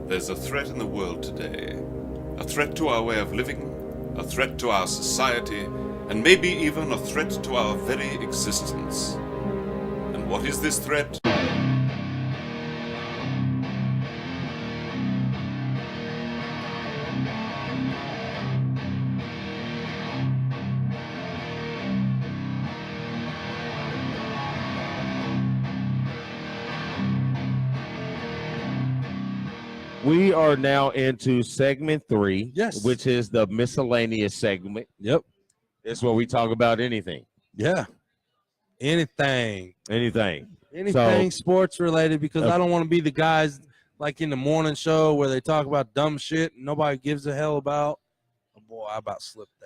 There's a threat in the world today. A threat to our way of living, a threat to our society, and maybe even a threat to our very existence. And what is this threat? We are now into segment 3, Yes. which is the miscellaneous segment. Yep. It's where we talk about anything. Yeah. Anything sports related, because I don't want to be the guys like in the morning show where they talk about dumb shit and nobody gives a hell about. Oh boy, I about slipped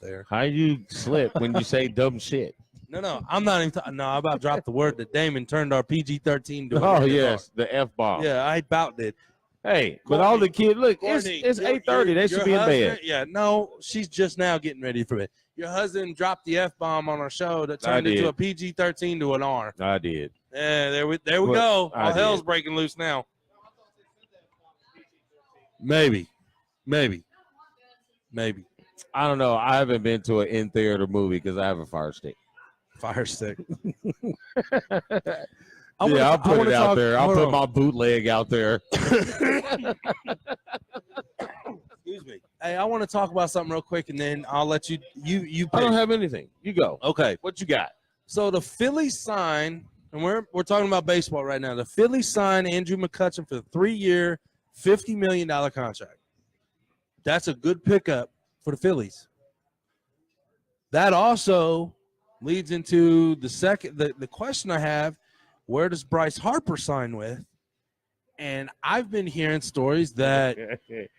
there. How you slip when you say dumb shit? No, I'm not even. I about dropped the word that Damon turned our PG-13 to. Oh yes, the F-bomb. Yeah, I about did. Hey, but all the kids, look, it's 8:30. They should be in bed. Yeah, no, she's just now getting ready for bed. Your husband dropped the F-bomb on our show that turned into a PG-13 to an R. I did. Yeah, there we go. All hell's breaking loose now. Maybe. I don't know. I haven't been to an in-theater movie because I have a Fire Stick. I'll put it out there. I'll put my bootleg out there. Excuse me. Hey, I want to talk about something real quick, and then I'll let you pick. I don't have anything. You go. Okay. What you got? So the Phillies sign, and we're talking about baseball right now. The Phillies sign Andrew McCutchen for a 3-year, $50 million contract. That's a good pickup for the Phillies. That also leads into the question I have: where does Bryce Harper sign with? And I've been hearing stories that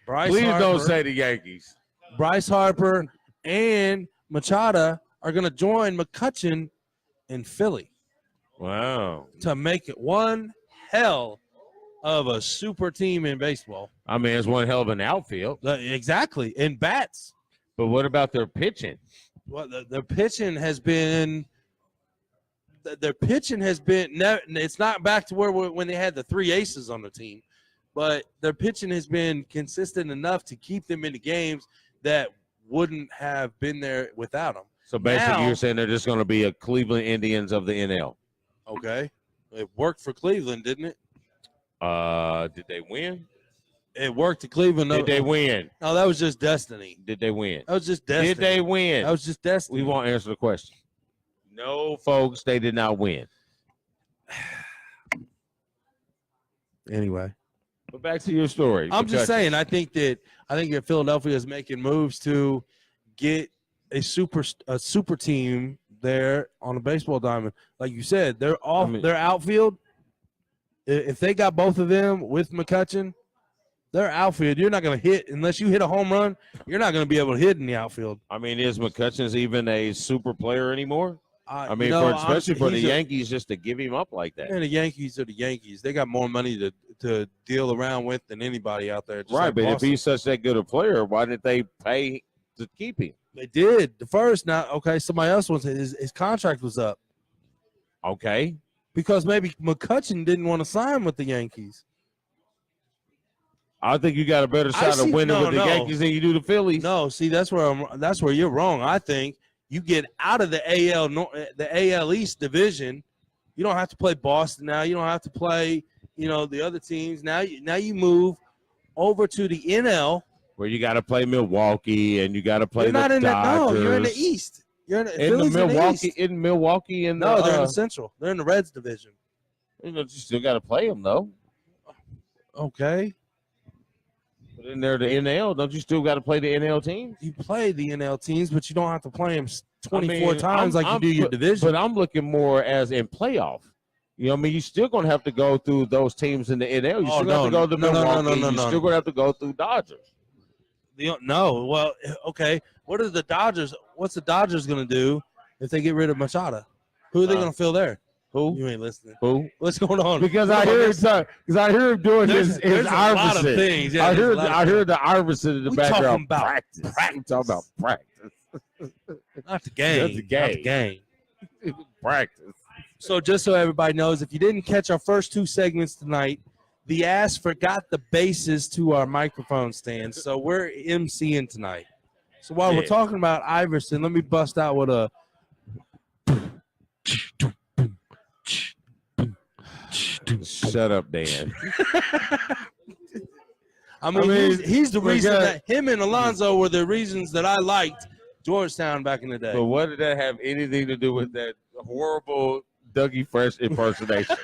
Please don't say the Yankees. Bryce Harper and Machado are going to join McCutchen in Philly. Wow. To make it one hell of a super team in baseball. I mean, it's one hell of an outfield. Exactly. And bats. But what about their pitching? Well, their pitching has been it's not back to where when they had the 3 aces on the team, but their pitching has been consistent enough to keep them in the games that wouldn't have been there without them. So basically you're saying they're just going to be a Cleveland Indians of the NL. Okay. It worked for Cleveland, didn't it? Did they win? It worked to Cleveland. Did they win? No, that was just destiny. Did they win? That was just destiny. Did they win? That was just destiny. We won't answer the question. No, folks, they did not win. Anyway. But back to your story. I'm just saying, I think that Philadelphia is making moves to get a super team there on a baseball diamond. Like you said, their outfield, if they got both of them with McCutchen, their outfield, you're not going to hit unless you hit a home run. You're not going to be able to hit in the outfield. I mean, is McCutcheon's even a super player anymore? I mean, especially for the Yankees, just to give him up like that. And the Yankees are the Yankees. They got more money to deal around with than anybody out there. Right, like but Boston. If he's such that good a player, why didn't they pay to keep him? They did. The first, now, okay, somebody else his contract was up. Okay. Because maybe McCutchen didn't want to sign with the Yankees. I think you got a better shot of winning with the Yankees than you do the Phillies. No, see, that's where you're wrong. I think you get out of the AL East division. You don't have to play Boston now. You don't have to play, the other teams. Now you move over to the NL, where you got to play Milwaukee and you got to play Dodgers. No, you're in the East. You're in Milwaukee. In Milwaukee, and they're in the Central. They're in the Reds division. You still got to play them though. Okay. But in there, the NL, don't you still got to play the NL teams? You play the NL teams, but you don't have to play them 24 times like you do your division. But I'm looking more as in playoff. You're still going to have to go through those teams in the NL. You still have to go to Milwaukee. You're still going to have to go through Dodgers. No. Well, okay. What's the Dodgers going to do if they get rid of Machado? Who are they going to fill there? Who? You ain't listening. Who? What's going on? Because I hear him doing his Iverson. A lot of things. Yeah, I heard the Iverson in the background. Practice. We talking about practice. Not the game. That's the game. Not the game. Practice. So just so everybody knows, if you didn't catch our first 2 segments tonight, the ass forgot the bases to our microphone stand, so we're MCing tonight. So while we're talking about Iverson, let me bust out with a. Shut up, Dan. I mean, he's the reason that him and Alonzo were the reasons that I liked Georgetown back in the day. But what did that have anything to do with that horrible Dougie Fresh impersonation?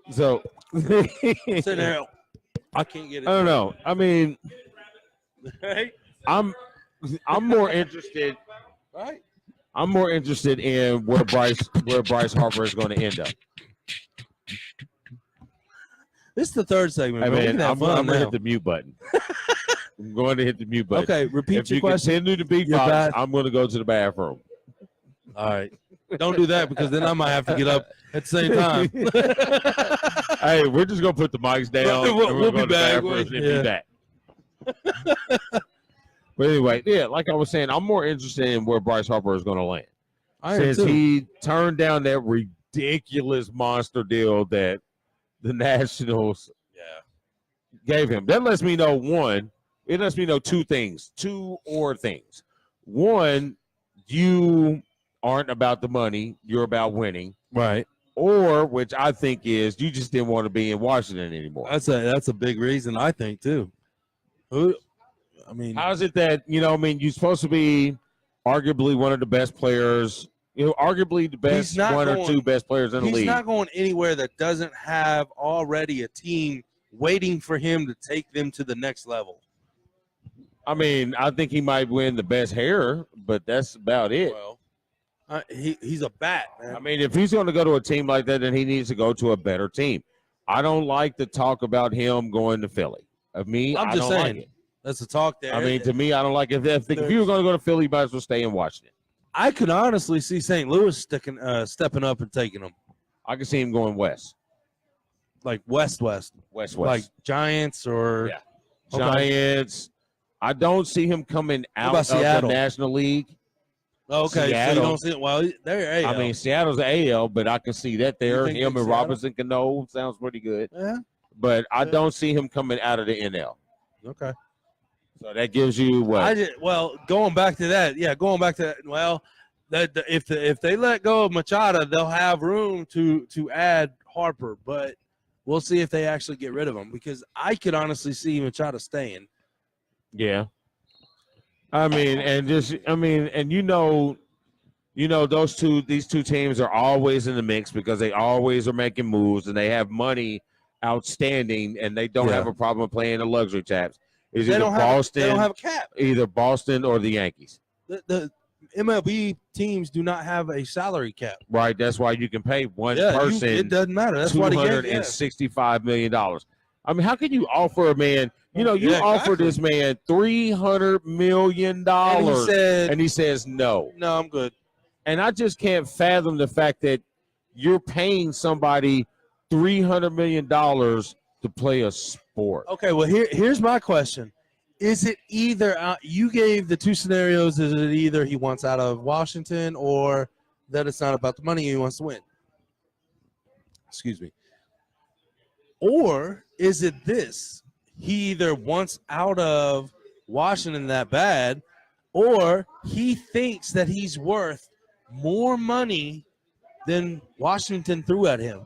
So, I can't get it. I don't know. I mean, Right? I'm more interested. Right? I'm more interested in where Bryce Harper is going to end up. This is the third segment. I mean, I'm going to hit the mute button. I'm going to hit the mute button. Okay, repeat your question. If you continue to beatbox, I'm going to go to the bathroom. All right. Don't do that because then I might have to get up at the same time. Hey, we're just going to put the mics down. We'll be back. But anyway, like I was saying, I'm more interested in where Bryce Harper is going to land. Since he turned down that ridiculous monster deal that the Nationals gave him. That lets me know it lets me know two things. One, you aren't about the money, you're about winning. Right. Or, which I think is, you just didn't want to be in Washington anymore. That's a big reason, I think, too. How is it that, you're supposed to be arguably one of the best players, arguably the best or two best players in the league. He's not going anywhere that doesn't have already a team waiting for him to take them to the next level. I mean, I think he might win the best hair, but that's about it. Well, he's a bat, man. I mean, if he's going to go to a team like that, then he needs to go to a better team. I don't like the talk about him going to Philly. I'm just saying. Like it. That's the talk there. I mean, to me, I don't like it. If you were going to go to Philly, you might as well stay in Washington. I could honestly see St. Louis stepping up and taking him. I could see him going west. Like west. Like Giants or Giants. I don't see him coming out of the National League. Okay, Seattle. So you don't see it. Well, they're AL. I mean, Seattle's AL, but I can see that there. Him and Seattle? Robinson Cano sounds pretty good. Yeah. But I don't see him coming out of the NL. Okay. So that gives you what? Going back to that. Well, if they let go of Machado, they'll have room to add Harper, but we'll see if they actually get rid of him because I could honestly see Machado staying. Yeah. I mean, these two teams are always in the mix because they always are making moves and they have money outstanding and they don't have a problem playing the luxury taps. Is either Boston? They don't have a cap. Either Boston or the Yankees. The MLB teams do not have a salary cap. Right. That's why you can pay one person. It doesn't matter. That's why $265 million. I mean, how can you offer a man? Offer this man $300 million, and he says no. No, I'm good. And I just can't fathom the fact that you're paying somebody $300 million to play a sport. Okay, well here's my question: is it either you gave the two scenarios? Is it either he wants out of Washington, or that it's not about the money, he wants to win? Excuse me. Or is it this? He either wants out of Washington that bad, or he thinks that he's worth more money than Washington threw at him.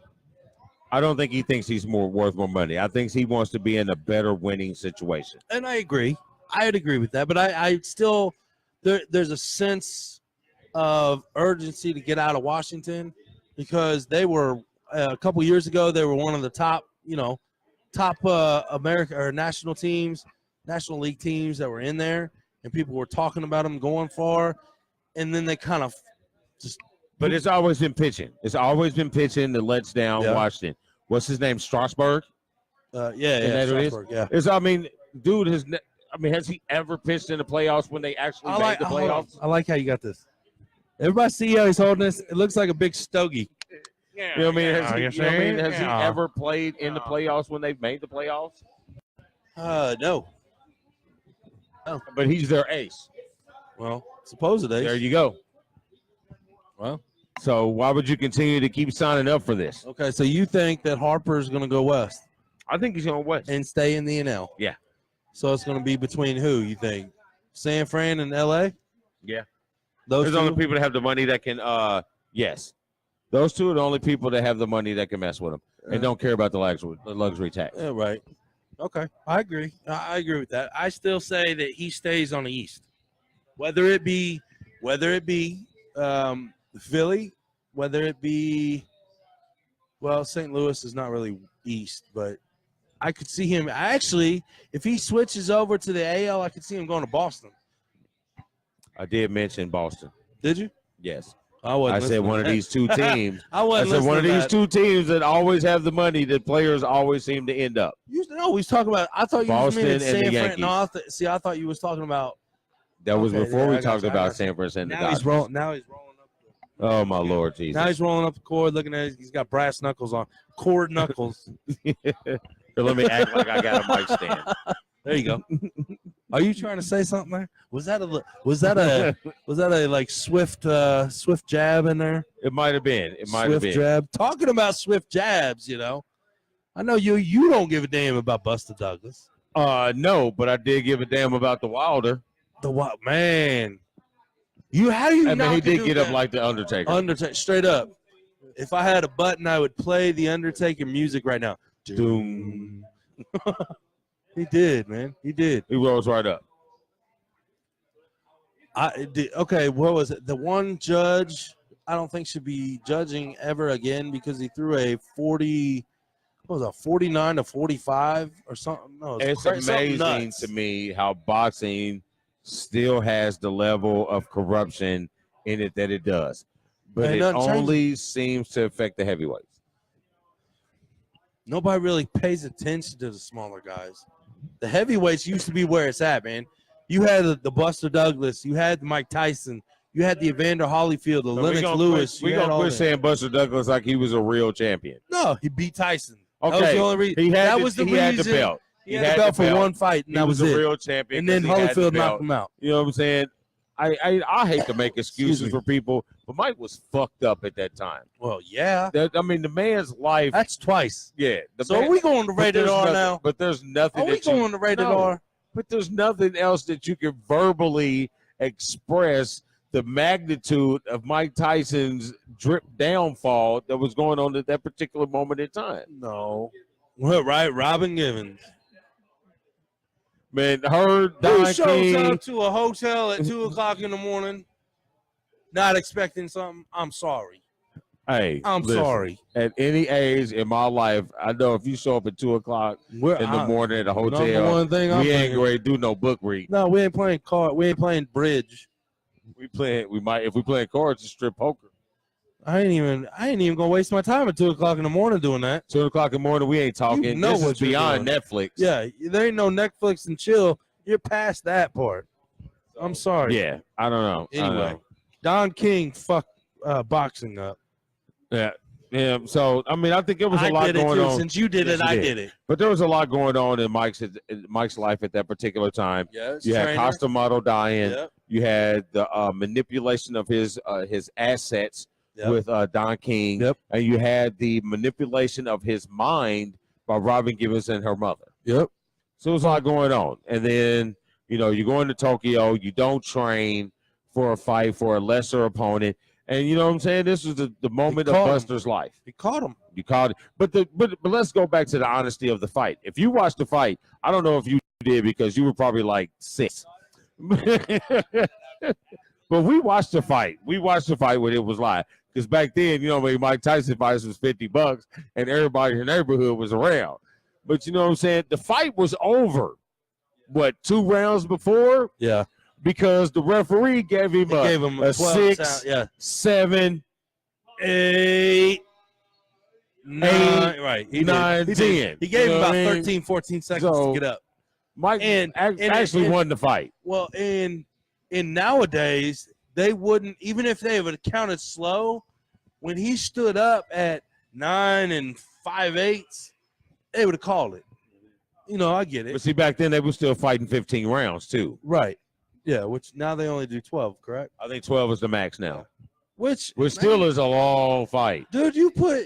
I don't think he thinks he's worth more money. I think he wants to be in a better winning situation. And I agree. I'd agree with that. But I still there's a sense of urgency to get out of Washington because they were a couple years ago, they were one of the top America or national league teams that were in there, and people were talking about them going far, and then they kind of just. But it's always been pitching. It's always been pitching that lets down Washington. What's his name? Strasburg? Strasburg, yeah. Has he ever pitched in the playoffs when they actually made the playoffs? I like how you got this. Everybody see how he's holding this? It looks like a big stogie. Yeah, you know what I mean? Has he ever played in the playoffs when they've made the playoffs? No. But he's their ace. Well, supposedly. There you go. Well, So why would you continue to keep signing up for this? Okay, so you think that Harper's going to go west I think he's going west. and stay in the NL? Yeah. So it's going to be between who, you think? San Fran and L.A.? Yeah. Those There's two? only people that have the money that can, yes. Those two are the only people that have the money that can mess with them and don't care about the luxury tax. Yeah, right. Okay, I agree. I agree with that. I still say that he stays on the East, whether it be Philly, whether it be St. Louis is not really East, but I could see him actually if he switches over to the AL. I could see him going to Boston. I did mention Boston. Did you? Yes. I said one of these two teams. I said one of these two teams that always have the money that players always seem to end up. No, we was talking about. I thought you Boston was and San the Fran. Yankees. No, I thought you was talking about. That was Okay, before yeah, we I got talked you, I about got you. San Francisco. and the Now he's Dodgers. rolling. Now he's rolling up. Oh my Lord Jesus! Now he's rolling up the cord, looking at it. He's got brass knuckles on, cord knuckles. Here, let me act like I got a mic stand. There you go. Are you trying to say something there? Was that a like swift jab in there? It might have been. It might have Swift been. jab. Talking about swift jabs, I know you don't give a damn about Buster Douglas. No, but I did give a damn about the Wilder. The what man? How do you? I mean, he did do get that? up like the Undertaker. Undertaker, straight up. If I had a button, I would play the Undertaker music right now. Doom. He did, man. He did. He rose right up. Okay, what was it? The one judge I don't think should be judging ever again because he threw a 49 to 45 or something. No, It's something amazing nuts. to me how boxing still has the level of corruption in it that it does. But Ain't it nothing only seems to affect the heavyweights. Nobody really pays attention to the smaller guys. The heavyweights used to be where it's at, man. You had the Buster Douglas, you had the Mike Tyson, you had the Evander Holyfield, the Lennox Lewis. We're going to quit saying Buster Douglas like he was a real champion. No, he beat Tyson. Okay. That was the only reason. He had was the had reason. the belt. He had the belt for one fight, and He that was was a it. real champion. And then 'cause he had the Holyfield belt. knocked him out. You know what I'm saying? I hate to make excuses me. for people, but Mike was fucked up at that time. Well, yeah. I mean, the man's life. That's twice. Yeah. So are we going to but rated there's R nothing- now? But there's nothing. Are we that you- going to rated No. R? But there's nothing else that you can verbally express the magnitude of Mike Tyson's drip downfall that was going on at that particular moment in time. No. Well, right, Robin Givens. Man, her Who Don shows King, up to a hotel at 2 o'clock in the morning, not expecting something? I'm sorry. hey, I'm listen, sorry. At any age in my life, I know if you show up at 2 o'clock in the morning at a Number hotel, one thing I'm we ain't thinking- going to do no book read. No, we ain't playing card. We ain't playing bridge. We might if we play cards, it's strip poker. I ain't even gonna waste my time at 2 o'clock in the morning doing that. 2 o'clock in the morning, we ain't talking. You know this what is you're beyond doing. Netflix. Yeah, there ain't no Netflix and chill. You're past that part. I'm sorry. Yeah, I don't know. I don't Anyway, know. Don King fucked boxing up. Yeah. Yeah. So I mean, I think there was a I lot did it going too. on. Since you did Yes, it, you I did. did it. But there was a lot going on in Mike's life at that particular time. Yes. You had Costa Model dying. Yep. You had the manipulation of his assets Yep. with Don King. Yep. And you had the manipulation of his mind by Robin Givens and her mother. Yep. So there's a lot going on. And then, you know, you go into Tokyo, you don't train for a fight for a lesser opponent. And you know what I'm saying? This was the moment of caught him. Buster's life. He caught him. You caught it. But let's go back to the honesty of the fight. If you watched the fight, I don't know if you did because you were probably like 6. But we watched the fight. We watched the fight when it was live. Because back then, you know, when Mike Tyson fights was $50 and everybody in the neighborhood was around. But you know what I'm saying? The fight was over. What, 2 rounds before? Yeah. Because the referee gave him He gave him a 12 6, sound. Yeah. 7, 8, 9. Right. He 9, did. 10. He gave You him know about what I mean? 13, 14 seconds So- to get up. Mike And actually won the fight. Well, in nowadays, they wouldn't, even if they would have counted slow, when he stood up at 9 5/8, they would have called it. You know, I get But it. see, back then they were still fighting 15 rounds too. Right. Yeah, which now they only do 12, correct? I think 12 is the max now. which still is a long fight. dude. You put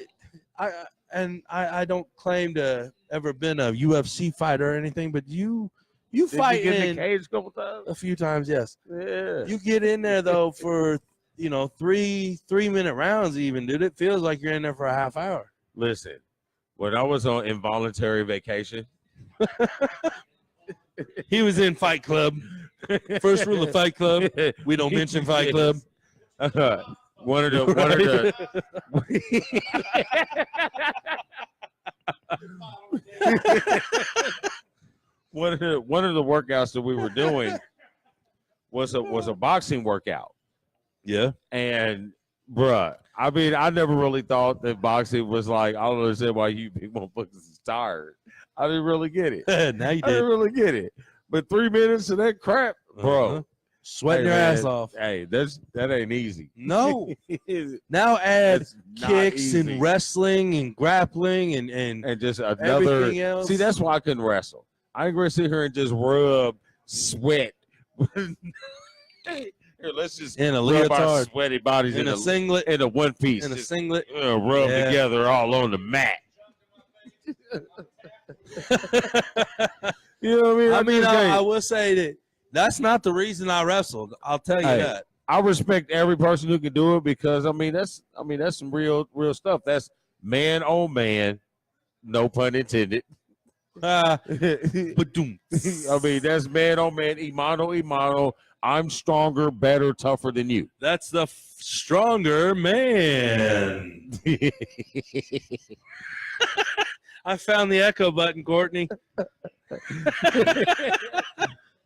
I don't claim to ever been a UFC fighter or anything, but you fight Did you get in in the cage a couple times? a few times, yes. Yeah. You get in there though for 3-minute rounds, even, dude. It feels like you're in there for a half hour. Listen, when I was on involuntary vacation, He was in Fight Club. First rule of Fight Club: we don't mention Fight Club. One of the one of the workouts that we were doing was a boxing workout. Yeah. And bruh, I mean, I never really thought that boxing was like, I don't understand why you big motherfuckers is tired. I didn't really get it. Now you I didn't did. really get it. But 3 minutes of that crap, bro. Uh-huh. Sweating Hey, your man, ass off. Hey, that ain't easy. No. Now add It's not kicks easy. and wrestling and grappling and And just another. everything else. See, that's why I couldn't wrestle. I ain't gonna sit here and just rub sweat. Here, let's just in a rub our leotard, sweety bodies in a singlet, in a one piece. in a Just, singlet. rub Yeah. together all on the mat. You know what I mean? I will say that that's not the reason I wrestled. I'll tell you Hey. that. I respect every person who can do it because that's some real stuff. That's man on man, no pun intended. Ba-doom. I mean, that's man on man, imano. I'm stronger, better, tougher than you. That's the stronger man. I found the echo button, Courtney.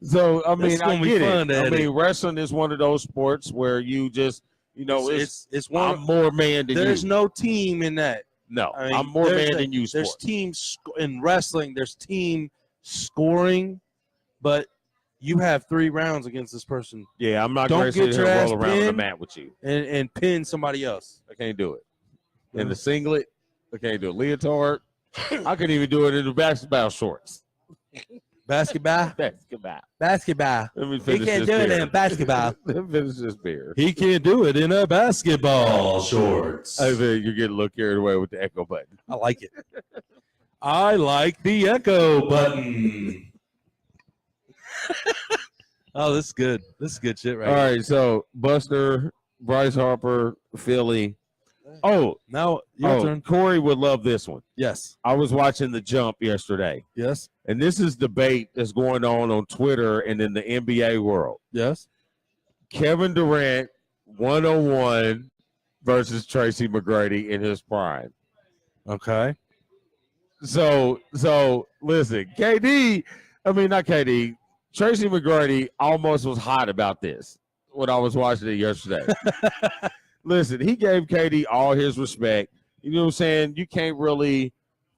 So I mean, It's I gonna be get fun, it. I Eddie. mean, wrestling is one of those sports where you just, it's It's one. I'm more man than There's you. no team in that. No, I mean, I'm more there's man a- than you. There's Sport. teams in wrestling. There's team scoring, but you have 3 rounds against this person Yeah, I'm not Don't going to get sit here your and ass roll around on the pinned. mat with you. and pin somebody else. I can't do it. In the singlet, I can't do it. Leotard, I couldn't even do it in the basketball shorts. Basketball. Basketball. Let me finish this beer. basketball. Let me finish this beer. He can't do it in a basketball shorts. I think you're getting a little carried away with the echo button. I like it. I like the echo button. Oh, this is good. This is good shit right All here. right, so Buster, Bryce Harper, Philly. Oh, Now your turn. Corey would love this one. Yes. I was watching The Jump yesterday, Yes. and this is debate that's going on Twitter and in the NBA world. Yes. Kevin Durant, 101 versus Tracy McGrady in his prime. Okay. So listen, not KD, Tracy McGrady almost was hot about this when I was watching it yesterday. Listen, he gave KD all his respect. You know what I'm saying? You can't really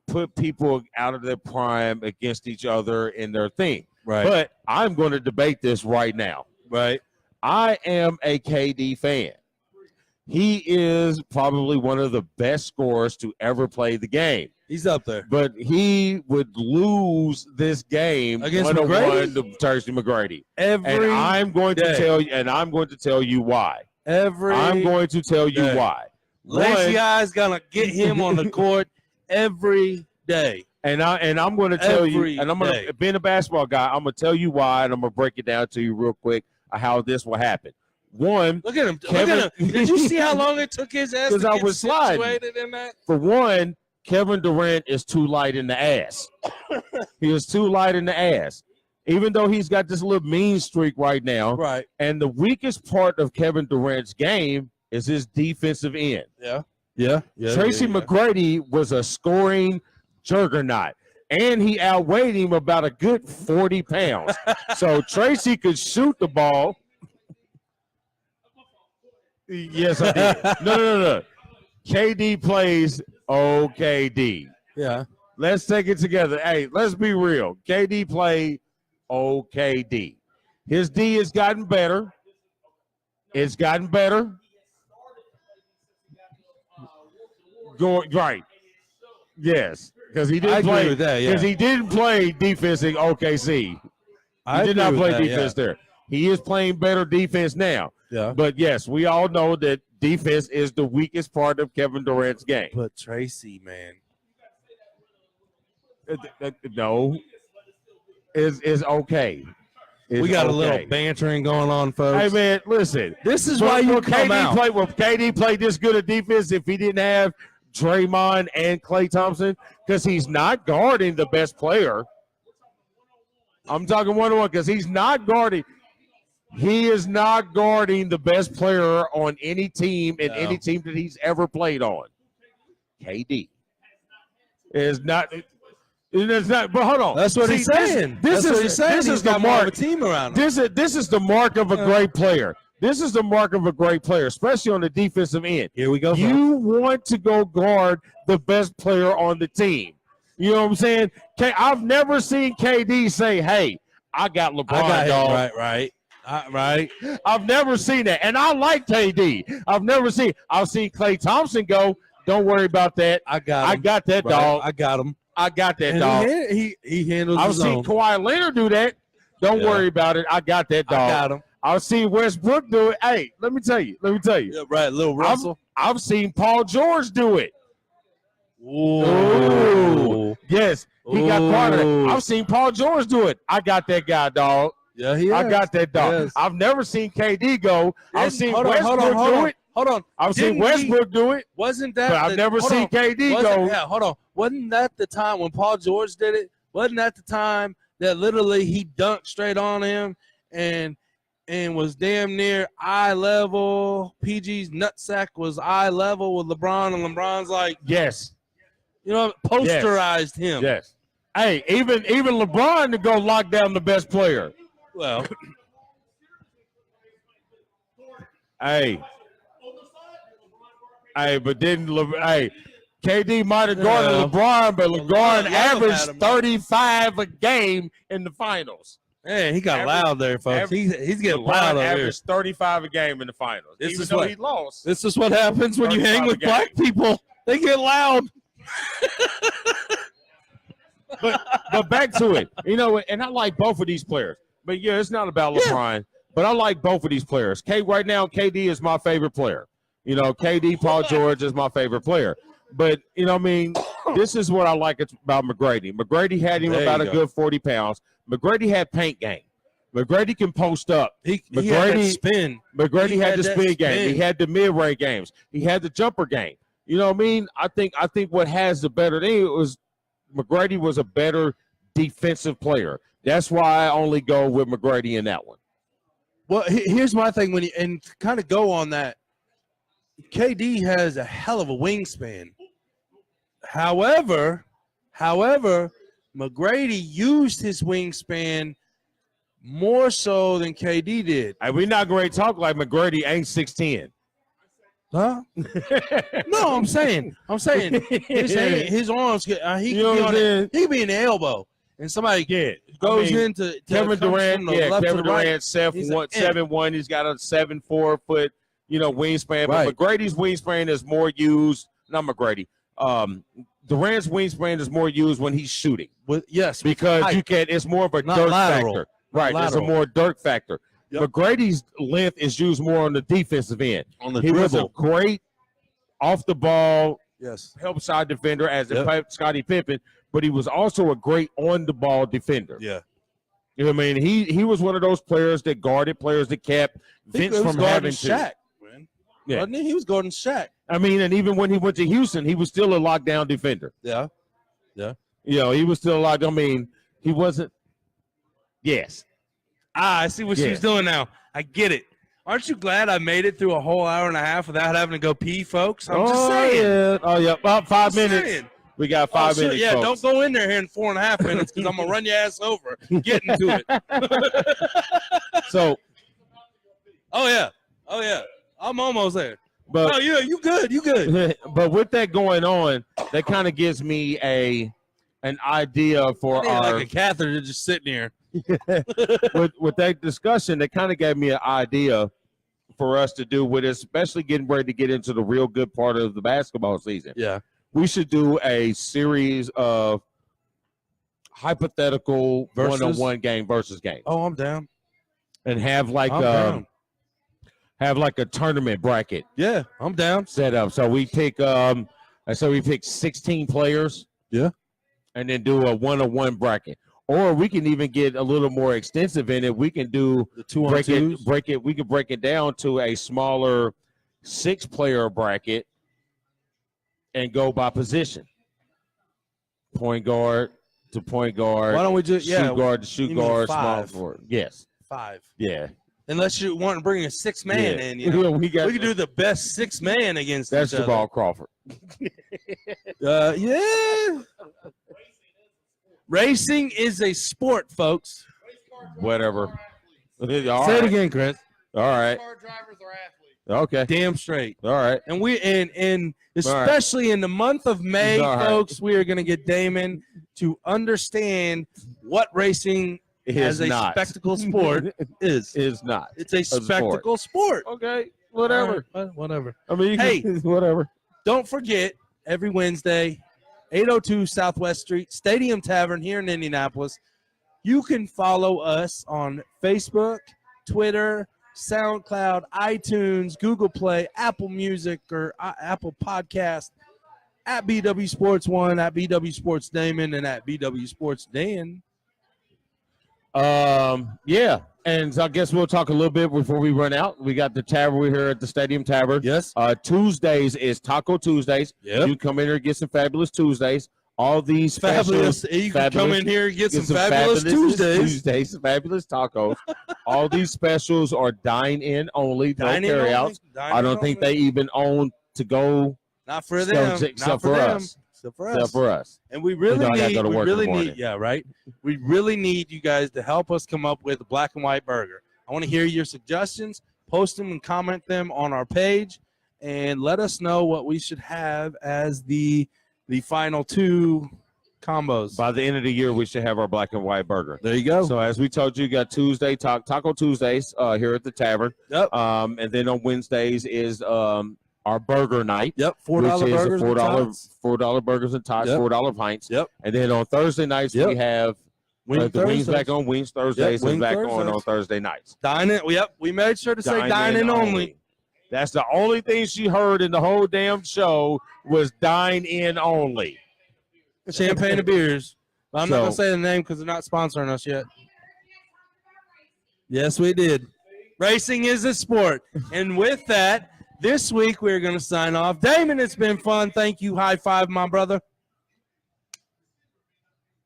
put people out of their prime against each other in their thing. Right. But I'm going to debate this right now. Right. I am a KD fan. He is probably one of the best scorers to ever play the game. He's up there. But he would lose this game Against 101 to Tracy McGrady. And I'm going to tell you why. I'm going to tell you why. Lazy Eye's gonna get him on the court every day. And I'm going to tell you, Every and I'm going day. to, being a basketball guy, I'm going to tell you why, and I'm going to break it down to you real quick how this will happen. One, Look at him. Kevin- Look at him. Did you see how long it took his ass to 'Cause I get was sliding. situated in that? for one, Kevin Durant is too light in the ass. He is too light in the ass. Even though he's got this little mean streak right now. Right. And the weakest part of Kevin Durant's game is his defensive end. Yeah. Tracy McGrady was a scoring juggernaut, and he outweighed him about a good 40 pounds. So Tracy could shoot the ball. Yes, I did. No. KD plays OKD. Yeah. Let's take it together. Hey, let's be real. KD played OKD. His D has gotten better. It's gotten better. Right. Yes. Because he I didn't agree play with that, yeah. Because he didn't play defense in OKC. He did not play defense there. He is playing better defense now. Yeah. But yes, we all know that defense is the weakest part of Kevin Durant's game. But Tracy, man. No, is okay. We got a little bantering going on, folks. Hey man, listen. This is why you come out. KD played this good at defense if he didn't have Draymond and Klay Thompson, because he's not guarding the best player. I'm talking one-on-one because he's not guarding. He is not guarding the best player on any team in any team that he's ever played on. KD is not. It's not. But hold on. That's what he's saying. This is the mark. A team around him. This is the mark of a great player. This is the mark of a great player, especially on the defensive end. Here we go. You want to go guard the best player on the team. You know what I'm saying? I've never seen KD say, "Hey, I got LeBron, dog." Right. I've never seen that, and I like KD. I've seen Klay Thompson go, "Don't worry about that. I got that, dog. I got him. I got that, and dog." He handles. I've seen Kawhi Leonard do that. Don't worry about it. I got that, dog. I got him. I've seen Westbrook do it. Hey, let me tell you. Yeah, right, little Russell. I've seen Paul George do it. Ooh. Yes, he got part of it. I've seen Paul George do it. I got that guy, dog. Yeah, he is. I got that, dog. Yes. I've never seen KD go. I've seen Westbrook do it. Hold on. I've seen Westbrook do it. Wasn't that? But I've never seen KD go. Yeah, hold on. Wasn't that the time when Paul George did it? Wasn't that the time that literally he dunked straight on him and was damn near eye level? PG's nutsack was eye level with LeBron, and LeBron's like, yes, posterized him. Yes. Hey, even LeBron to go lock down the best player. Well, hey, but didn't KD might have gone to LeBron, but LeBron averaged 35 a game in the finals. Hey, he got loud there, folks. He's getting loud over here. Averaged 35 a game in the finals. Even though he lost. This is what happens when you hang with black people. They get loud. But back to it, and I like both of these players. But yeah, it's not about LeBron. But I like both of these players. Right now, KD is my favorite player. KD, Paul George is my favorite player. But this is what I like about McGrady. McGrady had him about a good 40 pounds. McGrady had paint game. McGrady can post up. He had that spin. McGrady had the spin game. He had the mid-range games. He had the jumper game. You know what I mean? I think what has the better thing was McGrady was a better defensive player. That's why I only go with McGrady in that one. Well, here's my thing and kind of go on that. KD has a hell of a wingspan. However, McGrady used his wingspan more so than KD did. We're not going to talk like McGrady ain't 6'10". Huh? No, I'm saying his arms he could be in the elbow, and somebody goes into Kevin Durant. Kevin Durant, 7'1". He's got a 7'4" foot, wingspan. Right. But McGrady's wingspan is more used. Not McGrady. Durant's wingspan is more used when he's shooting. Yes, because it's more of a dirt factor. Right, it's a more dirt factor. Yep. McGrady's length is used more on the defensive end. He was a great off the ball, help side defender as Scottie Pippen, but he was also a great on the ball defender. Yeah. You know what I mean? He was one of those players that guarded players that kept Vince from having Shaq, man. Yeah. Wasn't he? He was guarding Shaq. And even when he went to Houston, he was still a lockdown defender. Yeah. Yeah. He was still locked. He wasn't. Yes. I see what she's doing now. I get it. Aren't you glad I made it through a whole hour and a half without having to go pee, folks? I'm just saying. Yeah. Oh, yeah. About 5 minutes. Saying. We got 5 minutes. Yeah, folks. Don't go in there here in 4.5 minutes because I'm going to run your ass over getting to it. So. Oh, yeah. I'm almost there. But, you good. You good. But with that going on, that kind of gives me an idea for like a catheter just sitting here. with that discussion, that kind of gave me an idea for us to do with it, especially getting ready to get into the real good part of the basketball season. Yeah. We should do a series of hypothetical one-on-one game versus games. Oh, I'm down. And have have like a tournament bracket Yeah, I'm down. set up. So we pick 16 players. Yeah. And then do a 1-on-1 bracket. Or we can even get a little more extensive in it. We can do The 2-on-2s. We can break it down to a smaller 6-player bracket and go by position. Point guard to point guard. Why don't we just shoot guard to shoot you mean guard, small 5? forward. Yes. 5. Yeah. Unless you want to bring a 6-man Yeah. in, you know. we We could do the best 6-man against that's each Jamal Crawford. other. Yeah. Racing is a sport, folks. Whatever. All Say it right. again, Chris. All right. Car drivers are athletes. Okay. Damn straight. All right. And we and especially in the month of May, All right. folks, we are going to get Damon to understand what racing It as is a not. spectacle sport is. Is not. It's a spectacle sport. Okay. Whatever. All right, whatever. I mean, you Hey. can, whatever. Don't forget, every Wednesday, 802 Southwest Street, Stadium Tavern here in Indianapolis. You can follow us on Facebook, Twitter, SoundCloud, iTunes, Google Play, Apple Music, or Apple Podcast, at BW Sports 1, at BW Sports Damon, and at BW Sports Dan. Yeah. And so I guess we'll talk a little bit before we run out. We got the tavern. We're here at the Stadium Tavern. Yes. Tuesdays is Taco Tuesdays. Yep. You come in here and get some fabulous Tuesdays. All these Fabulous. specials, You can come fabulous- in here and get get some fabulous Tuesdays. fabulous tacos. All these specials are dine-in only, no Dine-in carry-outs. only. I Dine-in don't think only. they even own to go Not for So, them. except Not for them. us. Except for us. except for us. And we really I gotta need, go to we work in the really morning. need, yeah, right. We really need you guys to help us come up with a black and white burger. I want to hear your suggestions. Post them and comment them on our page, and let us know what we should have as the final 2 combos. By the end of the year, we should have our black and white burger. There you go. So as we told you, you got Tuesday Taco Tuesdays here at the tavern. Yep. And then on Wednesdays is our burger night. Yep. $4 which is burgers. and tots. $4 burgers and tots, Yep. $4 pints. Yep. And then on Thursday nights Yep. we have Wing the wings Thursdays. back on Wings Thursdays Yep, and Wing back on Thursdays. Thursday nights. Dine in. Yep. We made sure to say dine in only. That's the only thing she heard in the whole damn show was dine in only. Champagne and beers. I'm not So- gonna say the name because they're not sponsoring us yet. Yes, we did. Racing is a sport, and with that, this week we're gonna sign off. Damon, it's been fun. Thank you. High five, my brother.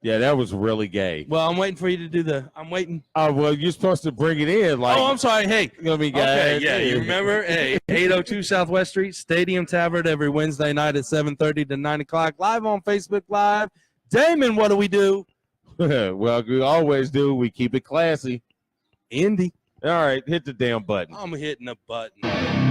Yeah, that was really gay. Well, I'm waiting for you to do the. I'm waiting. Well, you're supposed to bring it in like. Oh, I'm sorry. Hey. You know what I mean, Okay, guys? yeah, you remember? Hey, 802 Southwest Street, Stadium Tavern, every Wednesday night at 7:30 to 9 o'clock, live on Facebook Live. Damon, what do we do? Well, we always do. We keep it classy. Indy. All right, hit the damn button. I'm hitting a button.